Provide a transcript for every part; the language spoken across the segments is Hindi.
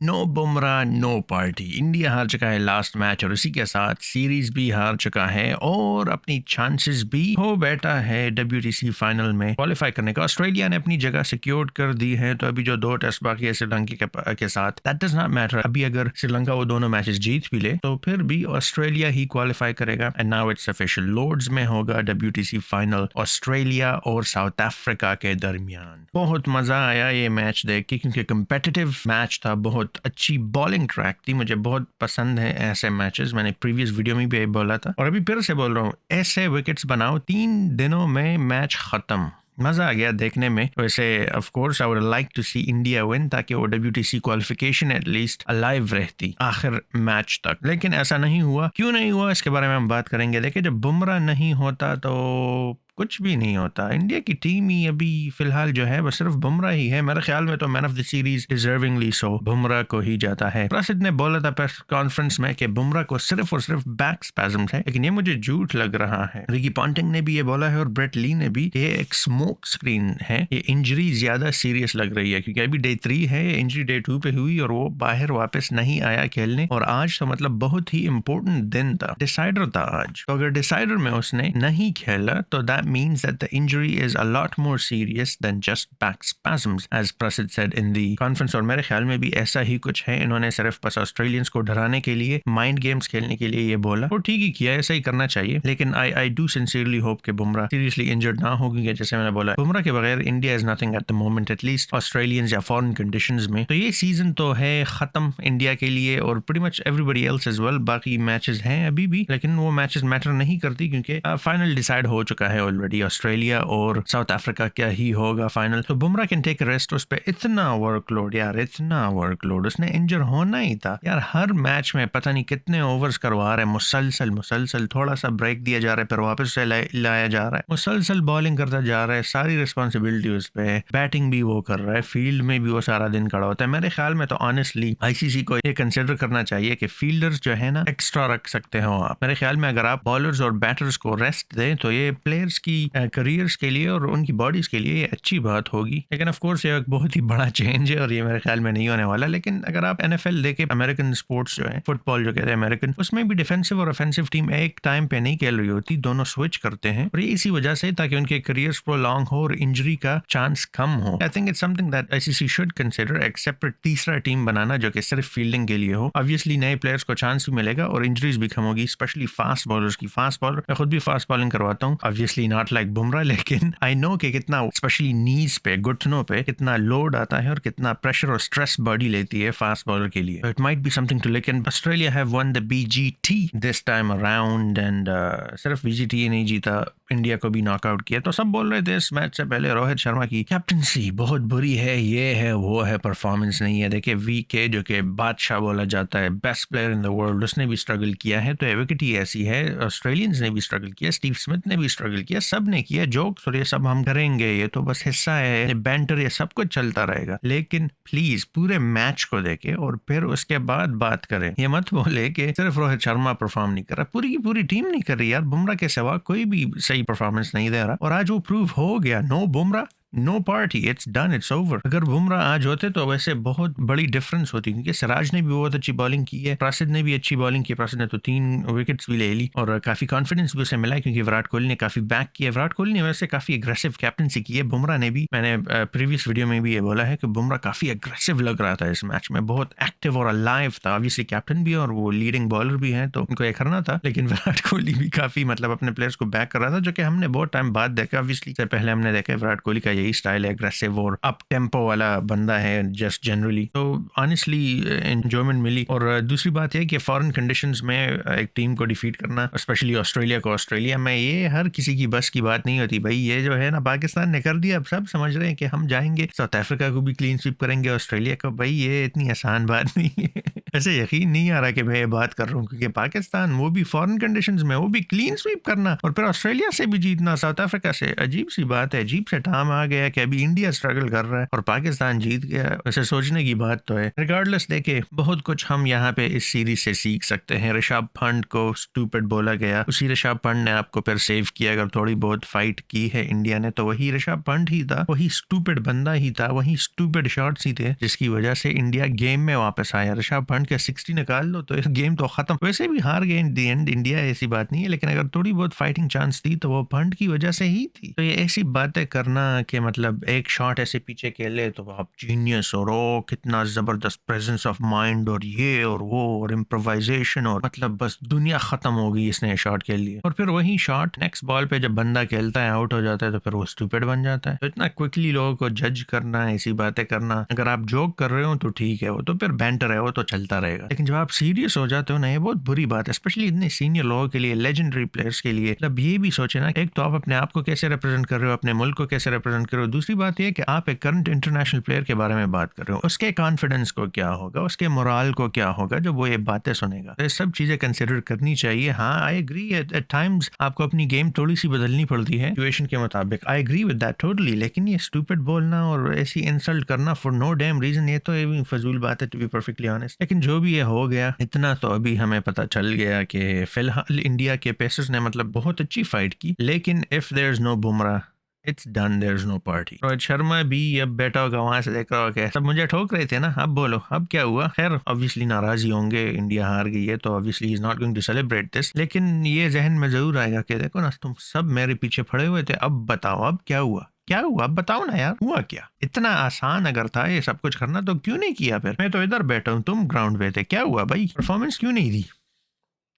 No Bumrah no party. India हार चुका है लास्ट मैच और उसी के साथ सीरीज भी हार चुका है और अपनी चांसेस भी हो बैठा है WTC फाइनल में क्वालिफाई करने का। ऑस्ट्रेलिया ने अपनी जगह सिक्योर कर दी है, तो अभी जो 2 टेस्ट बाकी है श्रीलंका के साथ, दैट डज नॉट मैटर। अभी अगर श्रीलंका वो दोनों मैचेस जीत भी ले तो फिर भी ऑस्ट्रेलिया ही क्वालिफाई करेगा। And now it's official, Lord's में होगा WTC फाइनल ऑस्ट्रेलिया और साउथ अफ्रीका के दरमियान। बहुत मजा आया ये मैच देख के क्योंकि कंपेटिटिव मैच था, बहुत अच्छी बॉलिंग ट्रैक थी। मुझे बहुत पसंद है ऐसे मैचेस, मैंने प्रीवियस वीडियो में भी बोला था और अभी फिर से बोल रहा हूँ, ऐसे विकेट्स बनाओ 3 दिनों में मैच खत्म। मजा आ गया देखने में। वैसे of course I would like to see India win, ताकि वो WTC क्वालिफिकेशन एटलीस्ट अलाइव रहती आखिर मैच तक, लेकिन ऐसा नहीं हुआ। क्यों नहीं हुआ इसके बारे में हम बात करेंगे। देखिए, जब बुमराह नहीं होता तो कुछ भी नहीं होता। इंडिया की टीम ही अभी फिलहाल जो है वो सिर्फ बुमराह ही है। मेरे ख्याल में तो man of the series deservingly so Bumrah को ही जाता है। प्रसिद्ध ने बोला था प्रेस कॉन्फ्रेंस में कि बुमराह को सिर्फ और सिर्फ बैक स्पैज्म्स है, लेकिन ये मुझे झूठ लग रहा है। रिकी पॉन्टिंग ने भी ये बोला है और ब्रेट ली ने भी, ये एक स्मोक स्क्रीन है, ये इंजरी ज्यादा सीरियस लग रही है क्योंकि अभी डे 3 है, इंजरी डे 2 पे हुई और वो बाहर वापस नहीं आया खेलने। और आज तो मतलब बहुत ही इंपॉर्टेंट दिन था, डिसाइडर था आज। तो अगर डिसाइडर में उसने नहीं खेला तो that means that the injury is a lot more serious than just back spasms, as Prasid said in the conference। और मेरे ख्याल में भी ऐसा ही कुछ है। इन्होंने सिर्फ बस ऑस्ट्रेलियंस को डराने के लिए, माइंड गेम्स खेलने के लिए ये बोला, और ठीक ही किया, ऐसा ही करना चाहिए। लेकिन आई डू सिंसियरली होप कि बुमराह सीरियसली इंजर्ड ना हो, क्योंकि जैसे मैंने बोला, बुमराह के बगैर India is nothing at the moment, at least Australians या फॉरेन कंडीशंस में। तो ये सीजन तो है खत्म इंडिया के लिए और pretty much everybody else as well. बाकी मैचेस हैं अभी भी, लेकिन वो मैचेस मैटर नहीं करती क्योंकि फाइनल डिसाइड हो चुका है ऑलरेडी। ऑस्ट्रेलिया और साउथ अफ्रीका क्या ही होगा फाइनल। तो बुमराह कैन टेक रेस्ट। उस पर इतना वर्कलोड यार, इतना वर्कलोड, उसने इंजर होना ही था यार। हर मैच में पता नहीं कितने ओवर्स करवा रहे हैं, मुसलसल थोड़ा सा ब्रेक दिया जा रहा है फिर वापस से लाया जा रहा है, मुसलसल बॉलिंग करता जा रहा है, सारी रिस्पॉन्सिबिलिटी उस पर। बैटिंग भी वो कर रहा है, फील्ड में भी वो सारा दिन खड़ा होता है। मेरे ख्याल में तो ऑनेस्टली ICC को ये कंसिडर करना चाहिए कि फील्डर्स जो है ना एक्स्ट्रा रख सकते हो आप। मेरे ख्याल में अगर आप बॉलर्स और बैटर्स को रेस्ट दें तो ये प्लेयर्स की करियर्स के लिए और उनकी बॉडीज के लिए ये अच्छी बात होगी। लेकिन ऑफ कोर्स ये एक बहुत ही बड़ा चेंज है और ये मेरे ख्याल में नहीं होने वाला। लेकिन अगर आप NFL देखे, अमेरिकन स्पोर्ट्स जो है, फुटबॉल जो कहते हैं अमेरिकन, उसमें भी डिफेंसिव और ऑफेंसिव टीम एक टाइम पे नहीं खेल रही होती, दोनों स्विच करते हैं और ये इसी वजह से ताकि उनके करियर्स प्रोलॉन्ग हो और इंजरी का चांस कम हो। I think it's something that ICC should consider, एक सेपरेट तीसरा टीम बनाना जो कि सिर्फ फील्डिंग के लिए हो। ऑब्वियसली नए प्लेयर्स को चांस भी मिलेगा और इंजरीज भी कम होगी, स्पेशली फास्ट बॉलर्स की। फास्ट बॉलर, मैं खुद भी फास्ट बॉलिंग करवाता हूँ, ऑब्वियसली नॉट लाइक बुमराह, लेकिन आई नो कि कितना स्पेशली नीज पे, घुटनों पे कितना लोड आता है और कितना प्रेशर और स्ट्रेस बॉडी लेती है फास्ट बॉलर के लिए। It might be something too. लेकिन Australia have won the BGT this time around and सिर्फ BGT ही नहीं जीता, इंडिया को भी नॉकआउट किया। तो सब बोल रहे थे इस मैच से पहले रोहित शर्मा की कैप्टनसी बहुत बुरी है, ये है वो है, परफॉर्मेंस नहीं है। देखिए VK जो कि बादशाह बोला जाता है, best player in the world, उसने भी स्ट्रगल किया है। तो विकेट ही ऐसी है, ऑस्ट्रेलियंस ने भी स्ट्रगल किया, स्टीव स्मिथ ने भी स्ट्रगल किया, सब ने किया। जोक्स और ये सब हम करेंगे, ये तो बस हिस्सा है, बैंटर, ये सब कुछ चलता रहेगा। लेकिन प्लीज पूरे मैच को देखे और फिर उसके बाद बात करें। ये मत बोले कि सिर्फ रोहित शर्मा परफॉर्म नहीं कर रहा, पूरी की पूरी टीम नहीं कर रही यार। बुमराह के सिवा कोई भी सही परफॉर्मेंस नहीं दे रहा और आज वो प्रूव हो गया। No Bumrah no party, it's done, it's over. अगर बुमराह आज होते तो वैसे बहुत बड़ी डिफरेंस होती, क्योंकि सिराज ने भी बहुत अच्छी बॉलिंग की है, प्रसिद्ध ने भी अच्छी बॉलिंग की। प्रसिद्ध ने तो 3 विकेट्स भी ले ली और काफी कॉन्फिडेंस भी उसे मिला है क्योंकि विराट कोहली ने काफी बैक किया। विराट कोहली ने वैसे काफी एग्रेसिव कैप्टनसी की है, बुमराह ने भी। मैंने प्रीवियस वीडियो में भी ये बोला है कि बुमराह काफी एग्रेसिव लग रहा था इस मैच में, बहुत एक्टिव और अलाइव था। ऑब्वियसली कैप्टन भी और वो लीडिंग बॉलर भी है तो उनको ये करना था, लेकिन विराट कोहली भी काफी मतलब अपने प्लेयर्स को बैक कर रहा था, जो कि हमने बहुत टाइम बाद देखा। ऑब्वियसली से पहले हमने देखा विराट कोहली का यही स्टाइल है, एग्रेसिव और अप टेम्पो वाला बंदा है जस्ट जनरली। तो ऑनेस्टली एंजॉयमेंट मिली। और दूसरी बात है कि फॉरेन कंडीशंस में एक टीम को डिफीट करना, स्पेशली ऑस्ट्रेलिया को ऑस्ट्रेलिया में, ये हर किसी की बस की बात नहीं होती भाई। ये जो है ना, पाकिस्तान ने कर दिया, अब सब समझ रहे हैं कि हम जाएंगे साउथ अफ्रीका को भी क्लीन स्वीप करेंगे, ऑस्ट्रेलिया को, भाई ये इतनी आसान बात नहीं है। वैसे यकीन नहीं आ रहा कि मैं ये बात कर रहा हूँ, क्योंकि पाकिस्तान वो भी फॉरेन कंडीशंस में, वो भी क्लीन स्वीप करना और फिर ऑस्ट्रेलिया से भी जीतना, साउथ अफ्रीका से, अजीब सी बात है। अजीब से टाइम आ गया कि अभी इंडिया स्ट्रगल कर रहा है और पाकिस्तान जीत गया। वैसे सोचने की बात तो है। रिगार्डलेस देखे बहुत कुछ हम यहाँ पे इस सीरीज से सीख सकते हैं। ऋषभ पंत को स्टूपिड बोला गया, उसी ऋषभ पंत ने आपको फिर सेव किया। अगर थोड़ी बहुत फाइट की है इंडिया ने तो वही ऋषभ पंत ही था, वही स्टूपिड बंदा ही था, वही स्टूपिड शॉट्स ही थे जिसकी वजह से इंडिया गेम में वापस आया। ऋषभ पंत के 60 निकाल लो तो गेम तो खत्म। वैसे भी हार गए इन दी एंड इंडिया, ऐसी बात नहीं है, लेकिन अगर थोड़ी बहुत फाइटिंग चांस थी तो वो पंत की वजह से ही थी। तो ये ऐसी बातें करना कि मतलब एक शॉट ऐसे पीछे खेले तो आप जीनियस और ओ कितना जबरदस्त प्रेजेंस ऑफ माइंड और ये और वो और इम्प्रोवाइजेशन और मतलब बस दुनिया खत्म हो गई इसने शॉट के लिए। और फिर वही शॉट नेक्स्ट बॉल पे जब बंदा खेलता है आउट हो जाता है तो फिर वो स्टूपिड बन जाता है। तो इतना क्विकली लोगों को जज करना, ऐसी बातें करना, अगर आप जोक कर रहे हो तो ठीक है, वो तो फिर बैंटर है, वो तो चलता रहेगा। लेकिन जब आप सीरियस हो जाते हो ना, ये बहुत बुरी बात है, स्पेशली इतने सीनियर लोगों के लिए, लेजेंडरी प्लेयर्स के लिए। मतलब ये भी सोचे ना, एक तो आप अपने आप को कैसे रिप्रेजेंट कर रहे हो, अपने मुल्क को कैसे रिप्रेजेंट कर रहे हो, दूसरी बात ये कि आप एक करंट इंटरनेशनल प्लेयर के बारे में बात कर रहे हो, उसके कॉन्फिडेंस को क्या होगा, उसके मोराल को क्या होगा जब वो ये बातें सुनेगा। तो ये सब चीजें कंसिडर करनी चाहिए। हाँ, आई एग्री, एट टाइम्स आपको अपनी गेम थोड़ी सी बदलनी पड़ती है सिचुएशन के मुताबिक, I agree with that totally. लेकिन ये स्टूपिड बोलना और ऐसी इंसल्ट करना फॉर नो डैम रीजन, ये तो ये भी फजूल बात है टू बी परफेक्टली ऑनेस्ट। लेकिन जो भी ये हो गया, इतना तो अभी हमें पता चल गया कि फिलहाल इंडिया के पेसर्स ने मतलब बहुत अच्छी फाइट की, लेकिन if there is no Bumrah it's done, there is no party. Rohit Sharma भी अब बैठा होगा वहां से, देख रहा होगा सब मुझे ठोक रहे थे ना, अब बोलो अब क्या हुआ। खैर ऑब्वियसली नाराजी होंगे, इंडिया हार गई है तो obviously is not going to celebrate this, लेकिन ये जहन में जरूर आएगा कि देखो ना तुम सब मेरे पीछे पड़े हुए थे, अब बताओ अब क्या हुआ, क्या हुआ, अब बताओ ना यार, हुआ क्या। इतना आसान अगर था ये सब कुछ करना तो क्यों नहीं किया। फिर मैं तो इधर बैठा हूँ, तुम ग्राउंड पे थे, क्या हुआ भाई, परफॉर्मेंस क्यों नहीं दी।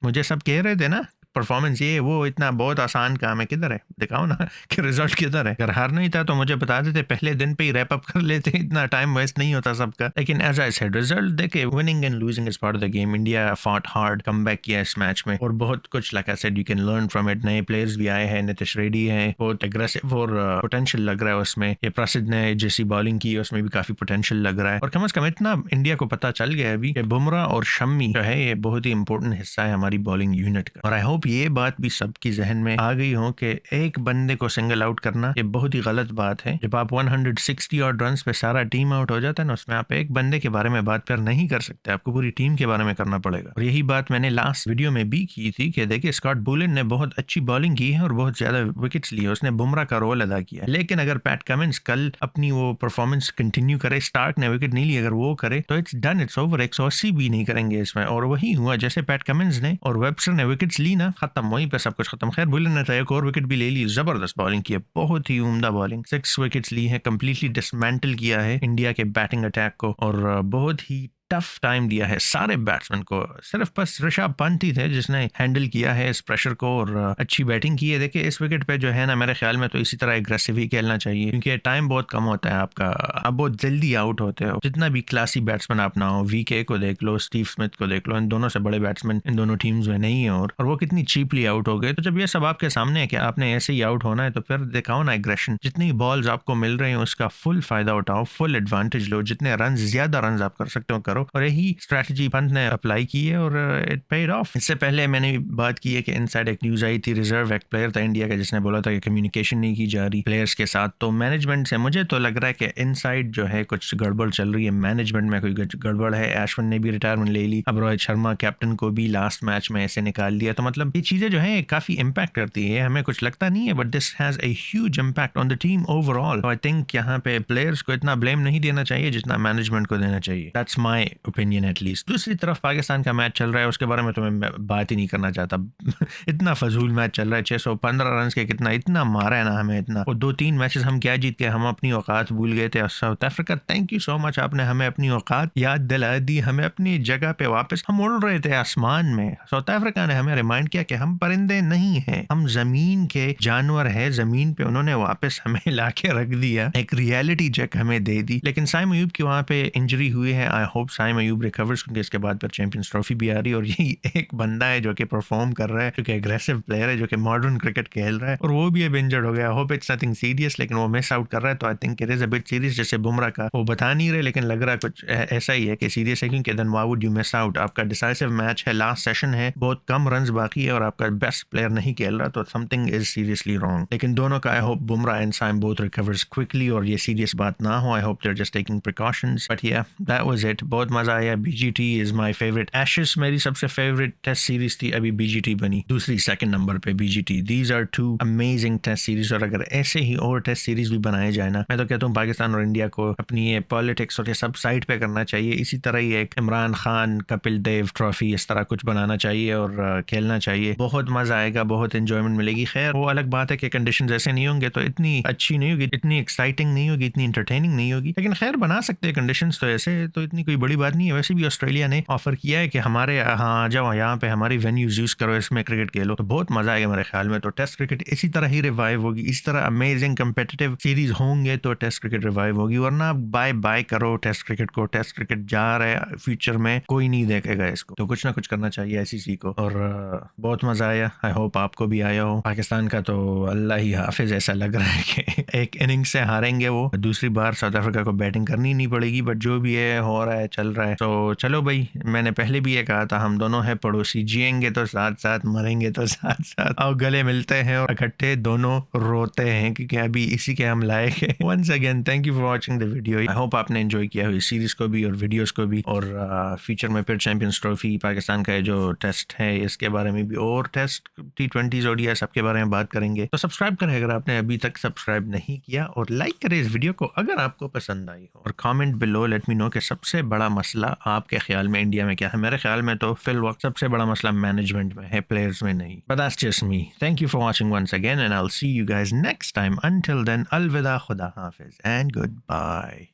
मुझे सब कह रहे थे ना परफॉर्मेंस ये वो इतना बहुत आसान काम है, किधर है दिखाओ ना कि रिजल्ट किधर है। अगर हार नहीं था तो मुझे बता देते, पहले दिन पे ही रैप अप कर लेते, इतना टाइम वेस्ट नहीं होता सबका। लेकिन एज आई सेड, रिजल्ट देखे, winning and losing is part of the game. India fought hard, come back किया इस मैच में और बहुत कुछ, like I said, you can learn from it. नए प्लेयर्स भी आए हैं, नीतीश रेड्डी है, बहुत एग्रेसिव और पोटेंशियल लग रहा है उसमें। ये प्रसिद्ध ने जैसी बॉलिंग की उसमें भी काफी पोटेंशियल लग रहा है। और कम से कम इतना इंडिया को पता चल गया अभी कि बुमराह और शम्मी जो है ये बहुत ही इंपॉर्टेंट हिस्सा है हमारी बॉलिंग यूनिट का। और आई होप ये बात भी सबकी जहन में आ गई हो कि एक बंदे को सिंगल आउट करना ये बहुत ही गलत बात है। जब आप 160 ऑड रन पे सारा टीम आउट हो जाता है ना, उसमें आप एक बंदे के बारे में बात कर नहीं कर सकते, आपको पूरी टीम के बारे में करना पड़ेगा। और यही बात मैंने लास्ट वीडियो में भी की थी कि देखिए स्कॉट बुलिन ने बहुत अच्छी बॉलिंग की है और बहुत ज्यादा विकेट्स लिए, उसने बुमराह का रोल अदा किया। लेकिन अगर पैट कमिंस कल अपनी वो परफॉर्मेंस कंटिन्यू करे, स्टार्क ने विकेट नहीं ली, अगर वो करे तो इट्स डन, इट्स ओवर। 180 भी नहीं करेंगे इसमें। और वही हुआ, जैसे पैट कमिंस ने और वेबस्टर ने विकेट्स ली ना, खत्म, वहीं पे सब कुछ खत्म। खैर बुलिन ने तो एक और विकेट भी ले ली, जबरदस्त बॉलिंग की है, बहुत ही उम्दा बॉलिंग, 6 विकेट्स ली है, कंप्लीटली डिसमेंटल किया है इंडिया के बैटिंग अटैक को और बहुत ही टफ टाइम दिया है सारे बैट्समैन को। सिर्फ बस ऋषभ पंत ही थे जिसने हैंडल किया है इस प्रेशर को और अच्छी बैटिंग की है। देखिए इस विकेट पे जो है ना, मेरे ख्याल में तो इसी तरह एग्रेसिव ही खेलना चाहिए, क्योंकि टाइम बहुत कम होता है आपका, आप बहुत जल्दी आउट होते हो। जितना भी क्लासी बैट्समैन आप ना हो, वीके को देख लो, स्टीव स्मिथ को देख लो, इन दोनों से बड़े बैट्समैन इन दोनों टीम्स में नहीं है और वो कितनी चीपली आउट हो गए। तो जब ये सब आपके सामने है कि आपने ऐसे ही आउट होना है तो फिर दिखाओ ना एग्रेशन, जितनी बॉल्स आपको मिल रही हैं उसका फुल फायदा उठाओ, फुल एडवांटेज लो, जितने रन ज्यादा रन आप कर सकते हो करो। और यही स्ट्रैटेजी पंत ने अप्लाई की है और इट पेड ऑफ। इससे पहले मैंने बात की है कि इनसाइड एक न्यूज आई थी, रिजर्व एक प्लेयर था इंडिया का जिसने बोला था कि कम्युनिकेशन नहीं की जा रही प्लेयर्स के साथ। तो मैनेजमेंट से मुझे तो लग रहा है कि इनसाइड जो है कुछ गड़बड़ चल रही है, मैनेजमेंट में कोई गड़बड़ है। अश्विन ने भी रिटायरमेंट ले ली, अब रोहित शर्मा कैप्टन को भी लास्ट मैच में ऐसे निकाल दिया। तो मतलब ये चीजें जो है काफी इंपैक्ट करती है, हमें कुछ लगता नहीं है but this has a huge impact on the team overall. I think यहाँ पे प्लेयर्स को इतना ब्लेम नहीं देना चाहिए जितना मैनेजमेंट को देना चाहिए, that's my opinion at least. दूसरी तरफ पाकिस्तान का मैच चल रहा है, उसके बारे में तो मैं बात ही नहीं करना चाहता इतना फजूल मैच चल रहा है, 615 रन के कितना इतना मारा है ना हमें, इतना। और 2-3 मैचेस हम क्या जीत के हम अपनी औकात भूल गए थे। South Africa, thank you so much, आपने हमें अपनी औकात याद दिला दी, हमें अपनी जगह पे वापस, हम उड़ रहे थे आसमान में, साउथ अफ्रीका ने हमें रिमाइंड किया कि हम परिंदे नहीं हैं, हम जमीन के जानवर है, जमीन पे उन्होंने वापस हमें ला के रख दिया, एक रियलिटी चेक हमें दे दी। लेकिन साइम अयूब की वहाँ पे इंजरी हुई है, I hope Saim Ayub recovers, क्योंकि इसके बाद फिर चैंपियंस ट्रॉफी भी आ रही है और यही एक बंदा है जो कि परफॉर्म कर रहा है, जो कि एग्रेसिव प्लेयर है, जो कि मॉडर्न क्रिकेट खेल रहा है, और वो भी अब इंजर्ड हो गया। होप इट्स नथिंग सीरियस, लेकिन वो मिस आउट कर रहा है, तो I think it is a bit serious. जैसे बुमराह का वो बता नहीं रहे, लेकिन लग रहा कुछ ऐसा ही है कि सीरियस है, क्योंकि then why would you miss out? आपका डिसाइसिव मैच है, लास्ट सेशन है, बहुत कम रन्स बाकी है और आपका बेस्ट प्लेयर नहीं खेल रहा, तो समथिंग इज सीरियसली रॉन्ग। लेकिन दोनों का I hope Bumrah and Saim both recovers quickly और ये सीरियस बात ना हो। I hope they are just taking precautions. But yeah that was it, बहुत मजा आया। BGT is my favourite. Ashes मेरी सबसे फेवरेट टेस्ट सीरीज थी, अभी बीजीटी बनी दूसरी, सेकंड नंबर पे BGT. These are two amazing test series, और अगर ऐसे ही और टेस्ट सीरीज भी बनाए जाए ना, मैं तो कहता हूँ पाकिस्तान और इंडिया को अपनी ये पॉलिटिक्स और ये सब साइड पे करना चाहिए। इसी तरह ही एक इमरान खान कपिल देव ट्रॉफी इस तरह कुछ बनाना चाहिए और खेलना चाहिए। बहुत मजा आएगा, बहुत इंजॉयमेंट मिलेगी। खैर वो अलग बात है कि कंडीशंस ऐसे नहीं होंगे तो इतनी अच्छी नहीं होगी, इतनी एक्साइटिंग नहीं होगी, इतनी इंटरटेनिंग नहीं होगी, लेकिन खैर बना सकते हैं कंडीशंस, तो ऐसे तो इतनी कोई बड़ी बात नहीं है। वैसे भी ऑस्ट्रेलिया ने ऑफर किया है कि हमारे यहाँ आ जाओ, यहाँ पे हमारी वेन्यूज यूज करो, इसमें क्रिकेट खेलो, तो बहुत मजा आएगा मेरे ख्याल में। तो टेस्ट क्रिकेट इसी तरह ही रिवाइव होगी, इस तरह अमेजिंग कंपेटिटिव सीरीज होंगे तो टेस्ट क्रिकेट रिवाइव होगी, वरना बाय बाय करो टेस्ट क्रिकेट को। टेस्ट क्रिकेट जा रहा है फ्यूचर में, कोई नहीं देखेगा इसको, तो कुछ ना कुछ करना चाहिए आईसीसी को। और बहुत मजा आया, आई होप आपको भी आया हो। पाकिस्तान का तो अल्लाह ही हाफिज, ऐसा लग रहा है कि एक इनिंग से हारेंगे वो, दूसरी बार साउथ अफ्रीका को बैटिंग करनी नहीं पड़ेगी, बट जो भी है हो रहा है, चल रहा है। तो चलो भाई, मैंने पहले भी ये कहा था, हम दोनों है पड़ोसी, जिएंगे तो साथ साथ, मरेंगे तो साथ साथ, और गले मिलते हैं और इकट्ठे दोनों रोते हैं, क्योंकि अभी इसी के हम लायक हैं। Once again thank you for watching the video. I hope आपने एंजॉय किया हो इस सीरीज को भी और वीडियोस को भी, और फ्यूचर में फिर चैंपियंस ट्रॉफी, पाकिस्तान का जो टेस्ट है इसके बारे में भी, और टेस्ट T20 ओडीआई सबके बारे में बात करेंगे। तो सब्सक्राइब करें अगर आपने अभी तक सब्सक्राइब नहीं किया, और लाइक करें इस वीडियो को अगर आपको पसंद आई हो, और comment below let me know कि सबसे बड़ा मसला आपके ख्याल में इंडिया में क्या है। मेरे ख्याल में तो फिल वक्त सबसे बड़ा मसला मैनेजमेंट में है, प्लेयर्स में नहीं। But that's just me. Thank you for watching once again and I will see you guys next time. Until then अलविदा, खुदा हाफिज एंड गुड बाय।